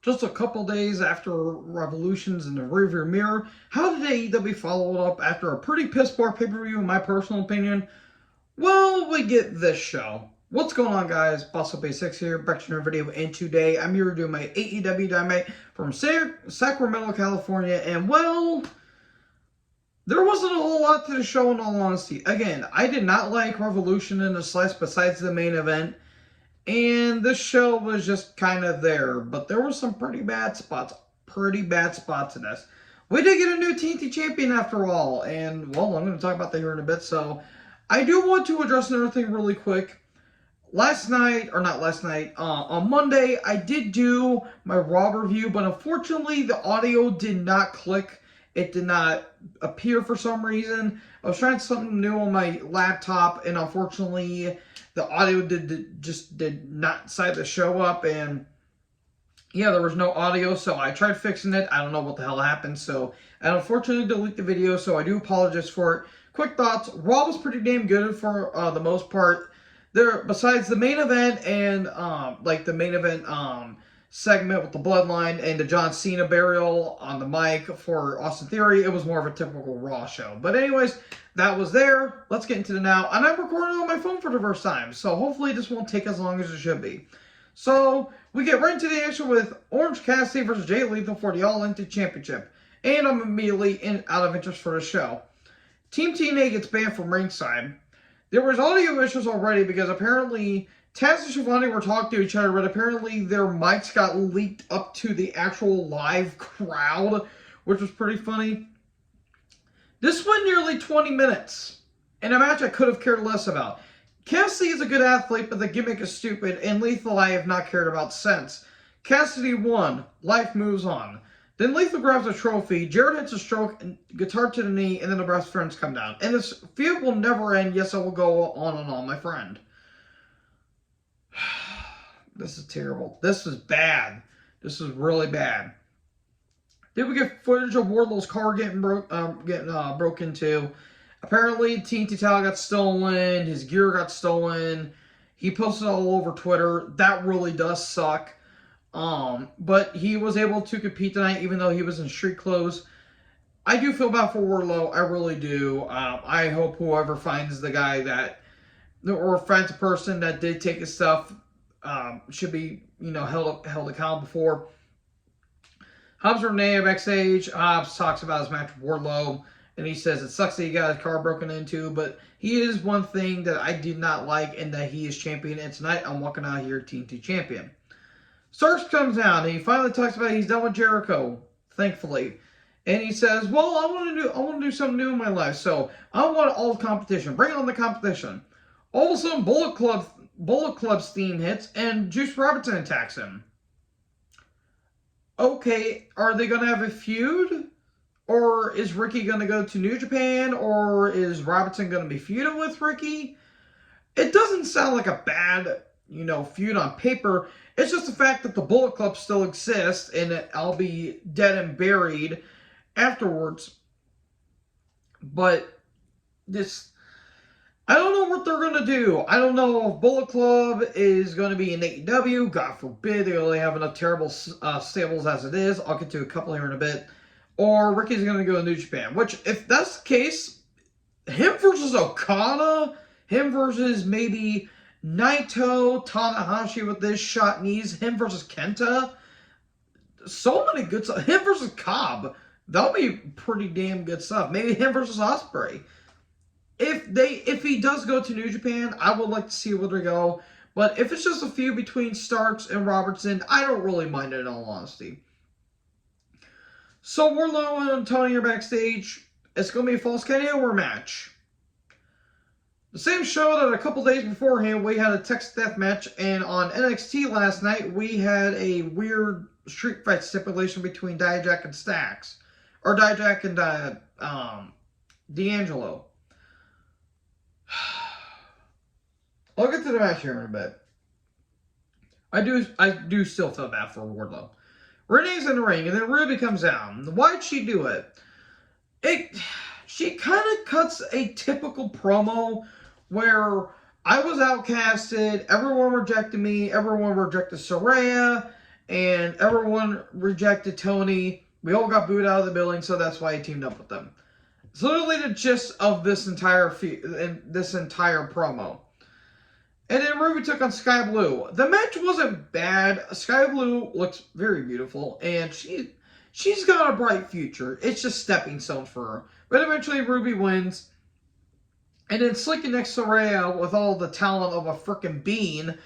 just a couple days after Revolution's in the rearview mirror, how did AEW follow it up after a pretty piss poor pay-per-view, in my personal opinion? Well, we get this show. What's going on, guys? BossUp86 here, back to another video, and today I'm here to do my AEW Dynamite from Sacramento, California, and well, there wasn't a whole lot to the show in all honesty. Again, I did not like Revolution in the slice besides the main event, and this show was just kind of there, but there were some pretty bad spots in this. We did get a new TNT champion after all, and well, I'm going to talk about that here in a bit, so I do want to address another thing really quick. On Monday, I did do my Raw review, but unfortunately, the audio did not click. It did not appear for some reason. I was trying something new on my laptop, and unfortunately, the audio did not decide to show up, and yeah, there was no audio, so I tried fixing it. I don't know what the hell happened, so I unfortunately deleted the video, so I do apologize for it. Quick thoughts. Raw was pretty damn good for the most part. There, besides the main event and segment with the Bloodline and the John Cena burial on the mic for Austin Theory, it was more of a typical Raw show. But anyways, that was there. Let's get into the now. And I'm recording on my phone for the first time, so hopefully this won't take as long as it should be. So we get right into the action with Orange Cassidy versus Jay Lethal for the All Elite Championship. And I'm immediately out of interest for the show. Team TNA gets banned from ringside. There was audio issues already because apparently Taz and Schiavone were talking to each other, but apparently their mics got leaked up to the actual live crowd, which was pretty funny. This went nearly 20 minutes in a match I could have cared less about. Cassidy is a good athlete, but the gimmick is stupid, and Lethal I have not cared about since. Cassidy won. Life moves on. Then Lethal grabs a trophy, Jarrett hits a stroke, and guitar to the knee, and then the best friends come down. And this feud will never end. Yes, I will go on and on, my friend. This is terrible. This is bad. This is really bad. Then we get footage of Wardlow's car getting broke into. Apparently, TNT title got stolen. His gear got stolen. He posted all over Twitter. That really does suck. But he was able to compete tonight, even though he was in street clothes. I do feel bad for Wardlow. I really do. I hope whoever finds the guy or finds a person that did take his stuff, should be, held accountable for. Hobbs and Renee backstage. Hobbs talks about his match with Wardlow, and he says it sucks that he got his car broken into, but he is one thing that I did not like, and that he is champion. And tonight, I'm walking out here TNT champion. Starks comes down, and he finally talks about he's done with Jericho, thankfully. And he says, well, I want to do something new in my life, so I want all the competition. Bring on the competition. All of a sudden, Bullet Club's theme hits, and Juice Robinson attacks him. Okay, are they going to have a feud? Or is Ricky going to go to New Japan? Or is Robinson going to be feuding with Ricky? It doesn't sound like a bad, feud on paper. It's just the fact that the Bullet Club still exists, and I'll be dead and buried afterwards. But I don't know what they're going to do. I don't know if Bullet Club is going to be in AEW. God forbid, they only have enough terrible stables as it is. I'll get to a couple here in a bit. Or Ricky's going to go to New Japan. Which, if that's the case, him versus Okada, him versus maybe Naito, Tanahashi with this shot knees, him versus Kenta. So many good stuff. Him versus Cobb. That'll be pretty damn good stuff. Maybe him versus Ospreay. If he does go to New Japan, I would like to see where they go. But if it's just a feud between Starks and Robertson, I don't really mind it in all honesty. So Wardlow and Tony are backstage. It's going to be a Falls Count Anywhere match. The same show that a couple days beforehand, we had a Texas Death match, and on NXT last night, we had a weird street fight stipulation between Dijak and Stax. Or Dijak and D'Angelo. I'll get to the match here in a bit. I do still feel bad for Wardlow. Renee's in the ring, and then Ruby comes down. Why'd she do it? She kind of cuts a typical promo where I was outcasted, everyone rejected me, everyone rejected Saraya, and everyone rejected Tony. We all got booed out of the building, so that's why he teamed up with them. It's literally the gist of this entire promo. And then Ruby took on Sky Blue. The match wasn't bad. Sky Blue looks very beautiful, and she's got a bright future. It's just stepping stones for her. But eventually Ruby wins. And then Slick and Nick Soraya, with all the talent of a frickin' bean,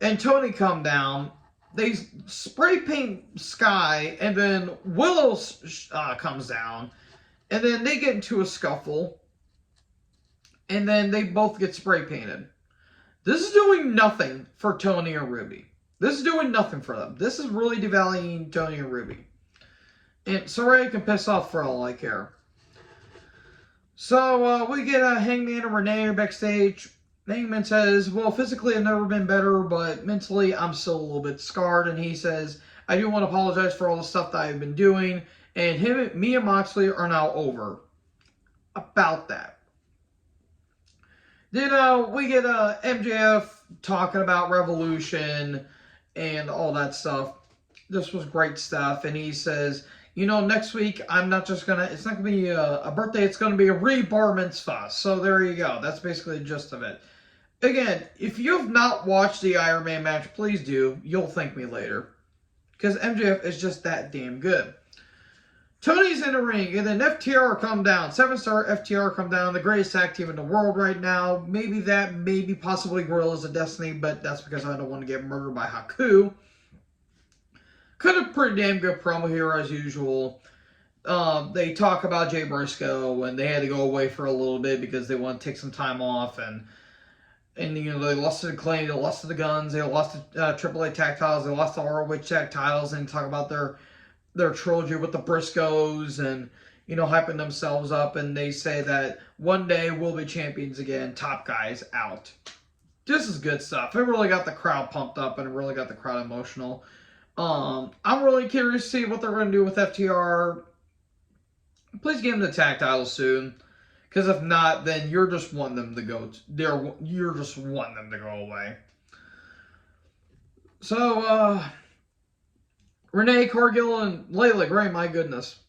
and Tony come down. They spray paint Sky, and then Willow comes down. And then they get into a scuffle. And then they both get spray painted. This is doing nothing for Tony or Ruby. This is doing nothing for them. This is really devaluing Tony and Ruby. And Soraya can piss off for all I care. So we get Hangman and Renee backstage. Hangman says, well, physically I've never been better, but mentally I'm still a little bit scarred. And he says, I do want to apologize for all the stuff that I've been doing. And me and Moxley are now over about that. Then we get MJF talking about Revolution and all that stuff. This was great stuff. And he says, you know, next week it's not going to be a birthday, it's going to be a bar mitzvah. So there you go. That's basically the gist of it. Again, if you have not watched the Iron Man match, please do. You'll thank me later. Because MJF is just that damn good. Tony's in the ring, and then FTR come down. 7-star FTR come down, the greatest tag team in the world right now. Maybe possibly Gorillas of Destiny, but that's because I don't want to get murdered by Haku. Could have pretty damn good promo here as usual. They talk about Jay Briscoe, and they had to go away for a little bit because they want to take some time off, and you know, they lost to the Claim, they lost to the Guns, they lost to AAA tag titles, they lost to ROH tag titles, and talk about their trilogy with the Briscoes and, you know, hyping themselves up. And they say that one day we'll be champions again. Top guys out. This is good stuff. It really got the crowd pumped up and it really got the crowd emotional. I'm really curious to see what they're going to do with FTR. Please give them the tag titles soon. Because if not, then you're just wanting them to go. You're just wanting them to go away. So, Renee, Cargill, and Layla Gray, my goodness,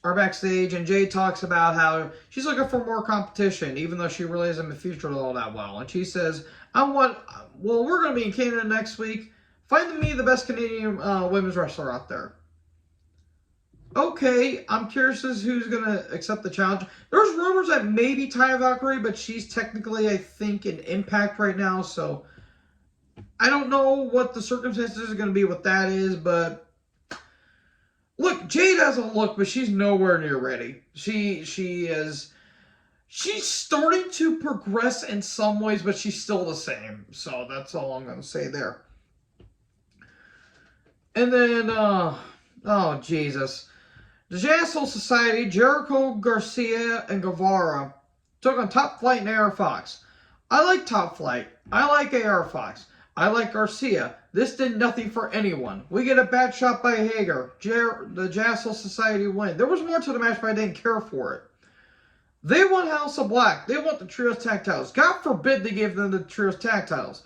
are backstage, and Jay talks about how she's looking for more competition, even though she really hasn't been featured all that well. And she says, we're going to be in Canada next week. Find me the best Canadian women's wrestler out there. Okay, I'm curious as who's going to accept the challenge. There's rumors that maybe Taya Valkyrie, but she's technically, I think, in Impact right now, so I don't know what the circumstances are going to be, what that is, but look, Jade has a look, but she's nowhere near ready. She's starting to progress in some ways, but she's still the same. So that's all I'm going to say there. And then, oh, Jesus. The Jazzle Society, Jericho, Garcia, and Guevara took on Top Flight and AR Fox. I like Top Flight. I like AR Fox. I like Garcia. This did nothing for anyone. We get a bad shot by Hager. The Jazzle Society win. There was more to the match, but I didn't care for it. They want House of Black. They want the Trios Tag Titles. God forbid they give them the Trios Tag Titles.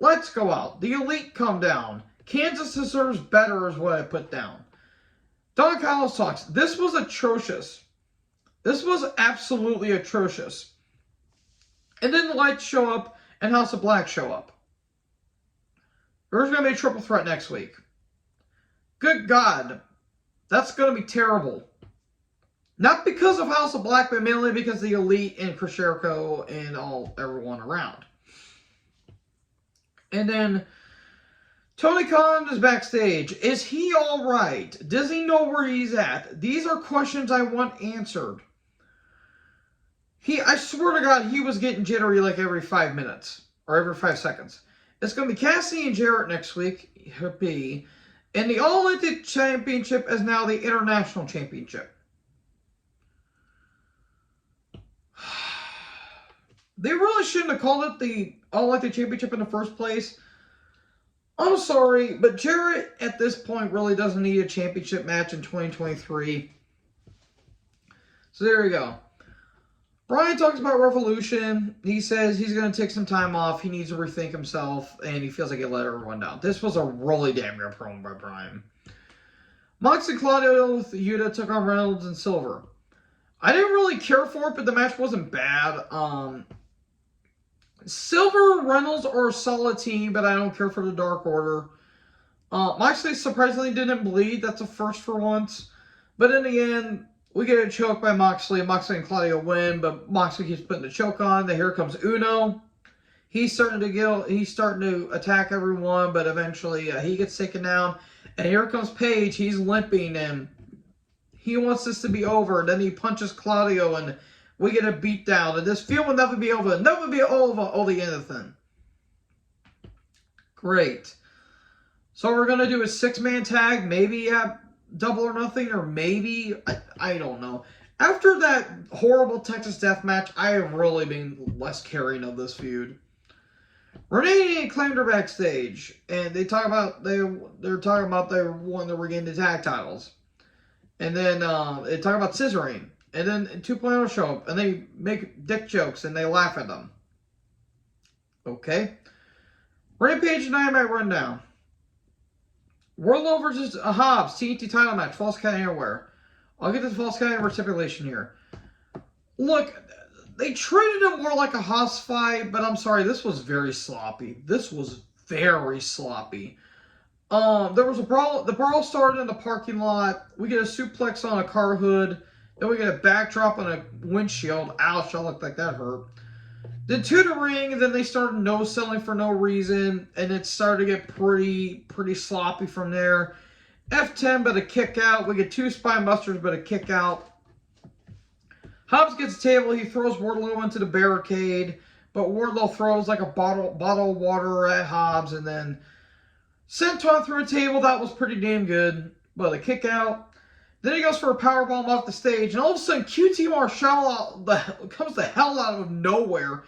Let's go out. The Elite come down. Kansas deserves better is what I put down. Don Callis talks. This was atrocious. This was absolutely atrocious. And then the Lights show up and House of Black show up. There's going to be a triple threat next week. Good God. That's going to be terrible. Not because of House of Black, but mainly because of the Elite and Chris Jericho and everyone around. And then Tony Khan is backstage. Is he all right? Does he know where he's at? These are questions I want answered. I swear to God, he was getting jittery like every 5 minutes. Or every 5 seconds. It's going to be Cassidy and Jarrett next week. And the All-Elite Championship is now the International Championship. They really shouldn't have called it the All-Elite Championship in the first place. I'm sorry, but Jarrett at this point really doesn't need a championship match in 2023. So there you go. Brian talks about Revolution. He says he's going to take some time off. He needs to rethink himself, and he feels like he let everyone down. This was a really damn good promo by Brian. Mox and Claudio Yuta took on Reynolds and Silver. I didn't really care for it, but the match wasn't bad. Silver and Reynolds are a solid team, but I don't care for the Dark Order. Moxley surprisingly didn't bleed. That's a first for once. But in the end, we get a choke by Moxley. Moxley and Claudio win, but Moxley keeps putting the choke on. Then here comes Uno. He's starting to attack everyone, but eventually he gets taken down. And here comes Paige. He's limping, and he wants this to be over. Then he punches Claudio, and we get a beatdown. And this feud will never be over. Never be over all the anything. Great. So we're going to do a 6-man tag. Maybe at Double or Nothing, or maybe, I don't know. After that horrible Texas Death Match, I have really been less caring of this feud. Renee claimed her backstage, and they're talking about they want to regain the tag titles, and then they talk about scissoring, and then 2.0 show up, and they make dick jokes and they laugh at them. Okay, Rampage and Dynamite rundown. Wardlow versus Hobbs TNT title match, Falls Count Anywhere. I'll get to the Falls Count Anywhere stipulation here. Look. They treated it more like a Hobbs fight, but I'm sorry, this was very sloppy. There was a brawl. The brawl started in the parking lot. We get a suplex on a car hood. Then we get a backdrop on a windshield. Ouch, I looked like that hurt. Then to the ring, and then they started no-selling for no reason, and it started to get pretty sloppy from there. F10, but a kick out. We get 2 spine busters, but a kick out. Hobbs gets a table. He throws Wardlow into the barricade, but Wardlow throws like a bottle of water at Hobbs, and then senton through a table. That was pretty damn good, but a kick out. Then he goes for a powerbomb off the stage, and all of a sudden QT Marshall comes the hell out of nowhere,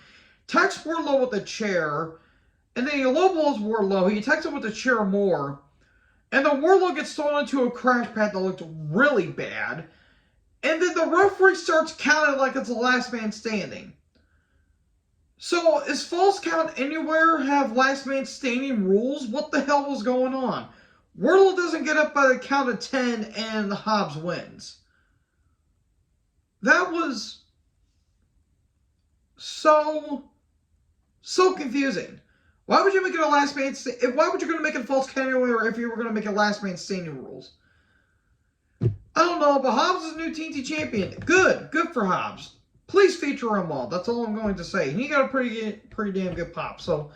attacks Wardlow with a chair, and then he low blows Wardlow. He attacks him with a chair more, and then Wardlow gets thrown into a crash pad that looked really bad. And then the referee starts counting like it's the last man standing. So, is Falls Count Anywhere have last man standing rules? What the hell was going on? Wardlow doesn't get up by the count of 10 and Hobbs wins. That was so confusing. Why would you make it a last man why would you going to make it Falls Count Anywhere if you were going to make it last man standing rules? I don't know, but Hobbs is the new TNT champion. Good for Hobbs. Please feature him all. That's all I'm going to say. He got a pretty damn good pop. So,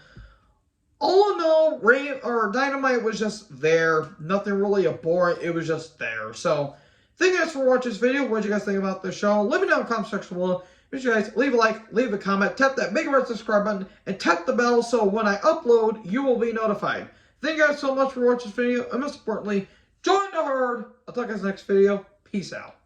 all in all, Dynamite was just there. Nothing really abhorrent. It was just there. So, thank you guys for watching this video. What did you guys think about this show? Let me know in the comment section below. Make sure you guys leave a like, leave a comment, tap that big red subscribe button, and tap the bell so when I upload, you will be notified. Thank you guys so much for watching this video, and most importantly, join the herd. I'll talk to you guys next video. Peace out.